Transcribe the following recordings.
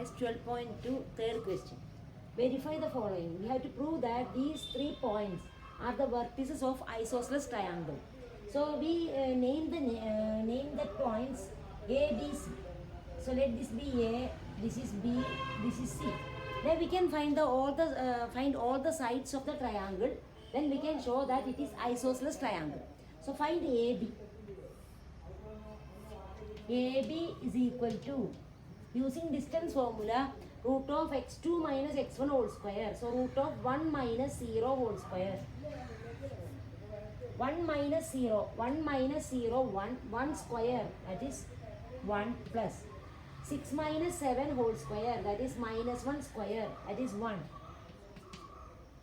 exercise 12.2, third question. Verify the following. We have to prove that these 3 points are the vertices of isosceles triangle. So we name the points A, B, C. So let this be A, this is B, this is C. Then we can find all the sides of the triangle. Then we can show that it is isosceles triangle. So find AB. AB is equal to, using distance formula, root of x2 minus x1 whole square. So root of 1 minus 0 whole square. 1 minus 0, 1 square, that is 1 plus. 6 minus 7 whole square, that is minus 1 square, that is 1.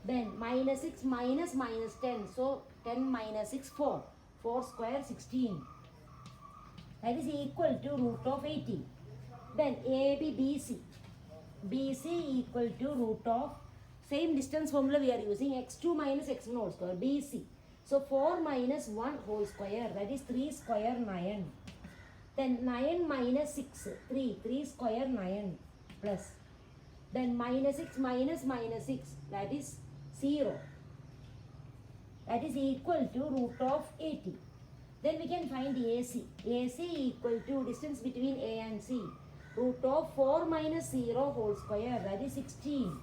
Then minus 6 minus 10, so 10 minus 6, 4. 4 square, 16. That is equal to root of 80. Then AB, BC. BC equal to root of, same distance formula we are using, x2 minus x1 whole square, BC. So 4 minus 1 whole square, that is 3 square, 9. Then 9 minus 6, 3 square, 9 plus. Then minus 6 minus 6, that is 0. That is equal to root of 80. Then we can find the AC. AC equal to distance between A and C. Root of 4 minus 0 whole square, that is 16.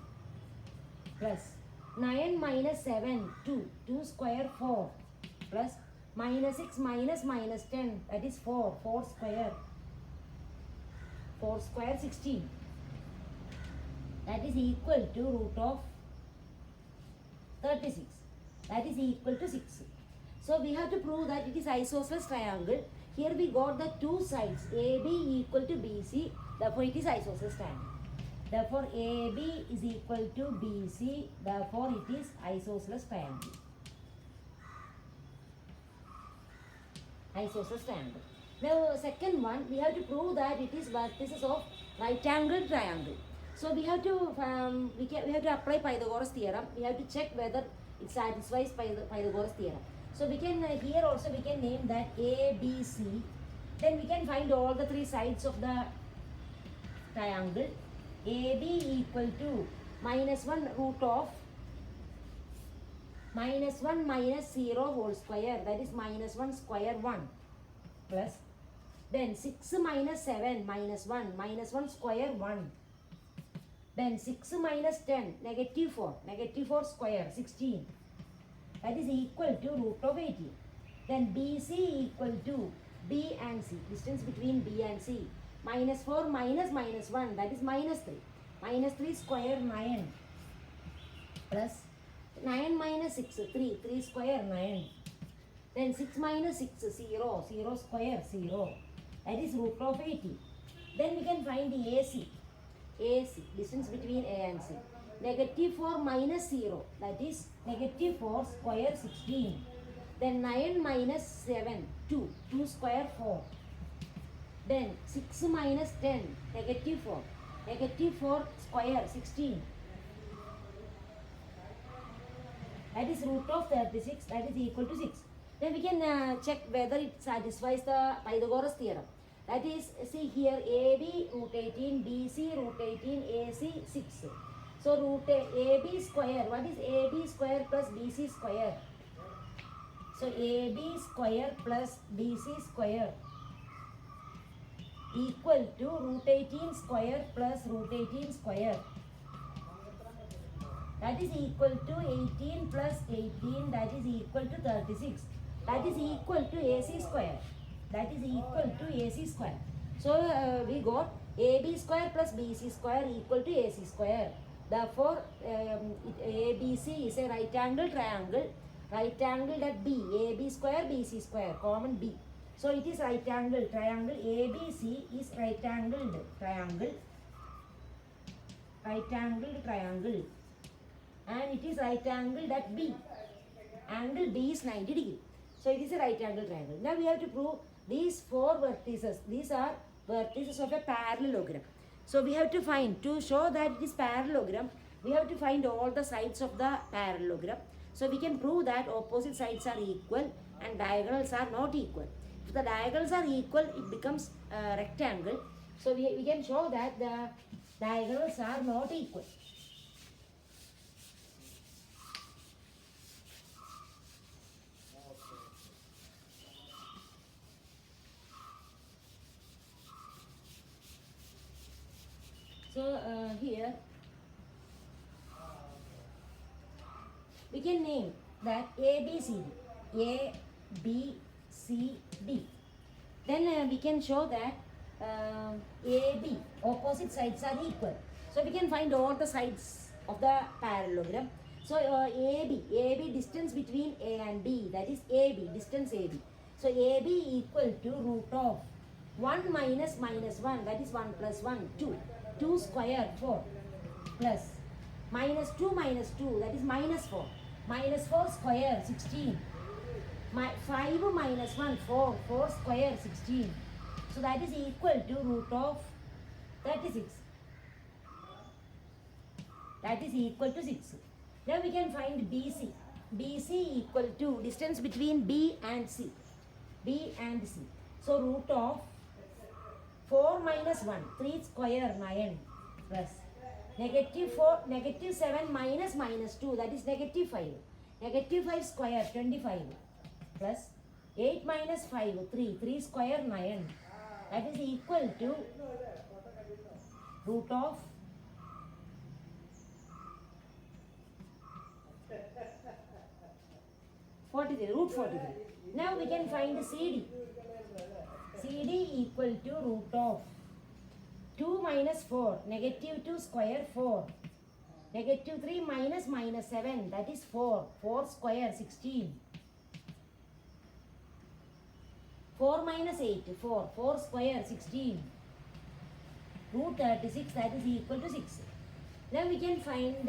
Plus 9 minus 7, 2. 2 square, 4. Plus minus 6 minus 10, that is 4. 4 square. 4 square, 16. That is equal to root of 36. That is equal to 6. So we have to prove that it is isosceles triangle. Here we got the two sides AB equal to BC. Therefore it is isosceles triangle. Therefore AB is equal to BC. Therefore it is isosceles triangle. Isosceles triangle. Now second one, we have to prove that it is vertices of right angle triangle. So we have to we have to apply Pythagoras theorem. We have to check whether it satisfies Pythagoras theorem. So we can here also we can name that A, B, C. Then we can find all the 3 sides of the triangle. AB equal to minus 1 root of minus 1 minus 0 whole square, that is minus 1 square, 1 plus. Then 6 minus 7 minus 1 square, 1. Then 6 minus 10 negative 4 square, 16. That is equal to root of 80. Then BC equal to B and C, distance between B and C. Minus 4 minus 1, that is minus 3. Minus 3 square, 9. Plus 9 minus 6, 3 square, 9. Then 6 minus 6, 0 square, 0. That is root of 80. Then we can find the AC. AC, distance between A and C. Negative 4 minus 0, that is negative 4 square, 16. Then 9 minus 7, 2 square, 4. Then 6 minus 10, negative 4 square, 16. That is root of 36, that is equal to 6. Then we can check whether it satisfies the Pythagoras theorem. That is, see here AB root 18, BC root 18, AC 6. So root AB square, what is AB square plus BC square? So AB square plus BC square equal to root 18 square plus root 18 square. That is equal to 18 plus 18, that is equal to 36. That is equal to AC square. That is equal to AC square. So we got AB square plus BC square equal to AC square. Therefore, ABC is a right angle triangle. Right angle at B, AB square, BC square, common B. So it is right angle triangle. ABC is right angled triangle. Right angled triangle. And it is right angled at B. Angle B is 90 degree. So it is a right angle triangle. Now we have to prove these 4 vertices. These are vertices of a parallelogram. So we have to find, to show that it is parallelogram, we have to find all the sides of the parallelogram. So we can prove that opposite sides are equal and diagonals are not equal. If the diagonals are equal, it becomes a rectangle. So we can show that the Diagonals are not equal. So here we can name that A, B, C, D. A, B, C, D. Then we can show that A, B, opposite sides are equal. So we can find all the sides of the parallelogram. So A, B distance between A and B, that is AB, distance AB. So AB equal to root of 1 minus minus 1, that is 1 plus 1, 2. 2 square, 4, plus minus 2 minus 2, that is minus 4. Minus 4 square, 16. 5 minus 1, 4. 4 square, 16. So that is equal to root of 36. That is equal to 6. Now we can find BC. BC equal to distance between B and C. B and C. So root of 4 minus 1, 3 square, 9, plus negative 4, negative 7 minus minus 2, that is negative 5. Negative 5 square, 25, plus 8 minus 5, 3. 3 square, 9. That is equal to root of 43, root 43. Now we can find CD. CD equal to root of 2 minus 4, negative 2 square, 4. Negative 3 minus minus 7, that is 4. 4 square, 16. 4 minus 8, 4. 4 square, 16. Root 36, that is equal to 6. Now we can find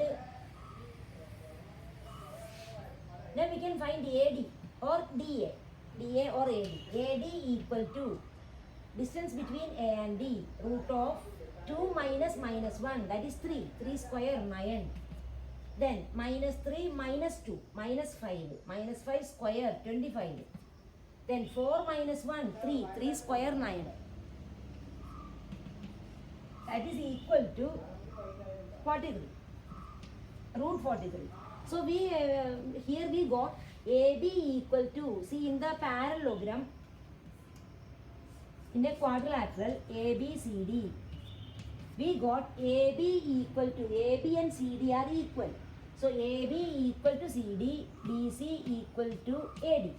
AD or DA. DA or AD. AD equal to distance between A and D, root of 2 minus minus 1, that is 3. 3 square, 9. Then minus 3 minus 2, minus 5. Minus 5 square, 25. Then 4 minus 1, 3. 3 square, 9. That is equal to 43. Root 43. So we here we got AB equal to, see in the parallelogram, in a quadrilateral ABCD, we got AB equal to, AB and CD are equal. So AB equal to CD, BC equal to AD.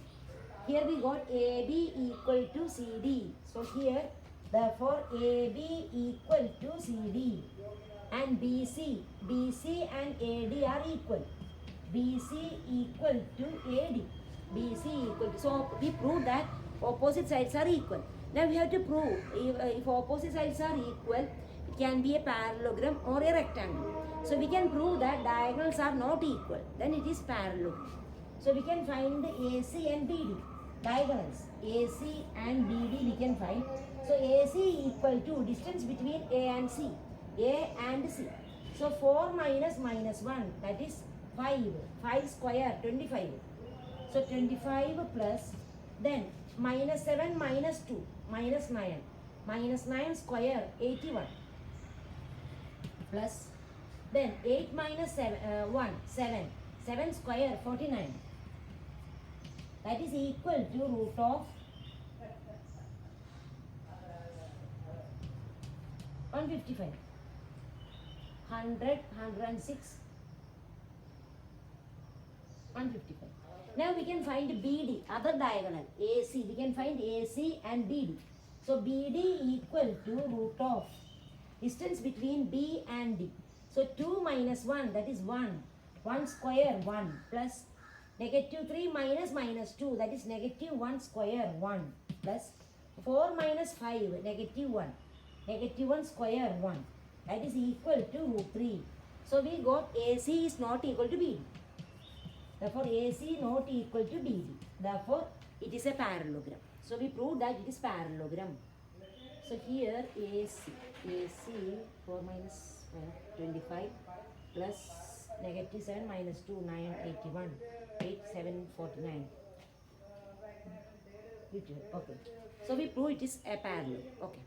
Here we got AB equal to CD. So here, therefore AB equal to CD. And BC and AD are equal. BC equal to AD. BC equal to, so we prove that opposite sides are equal. Now we have to prove if opposite sides are equal, it can be a parallelogram or a rectangle. So we can prove that diagonals are not equal, then it is parallelogram. So we can find the AC and BD. Diagonals AC and BD we can find. So AC equal to distance between A and C. A and C. So 4 minus minus 1, that is 5. 5 square, 25. So 25 plus, then minus 7 minus 2, minus 9. Minus 9 square, 81. Plus, then 8 minus 1, 7. 7 square, 49. That is equal to root of 155. 100, 106, 155. Now we can find BD, other diagonal, AC. We can find AC and BD. So BD equal to root of distance between B and D. So 2 minus 1, that is 1. 1 square, 1, plus negative 3 minus minus 2, that is negative 1 square, 1, plus 4 minus 5, negative 1. Negative 1 square, 1. That is equal to root 3. So we got AC is not equal to BD. Therefore AC not equal to BD. Therefore it is a parallelogram. So we proved that it is parallelogram. So here AC 4 minus 25 plus negative 7 minus 2, 9, 81, 8, 7, 49. Okay. So we prove it is a parallel. Okay.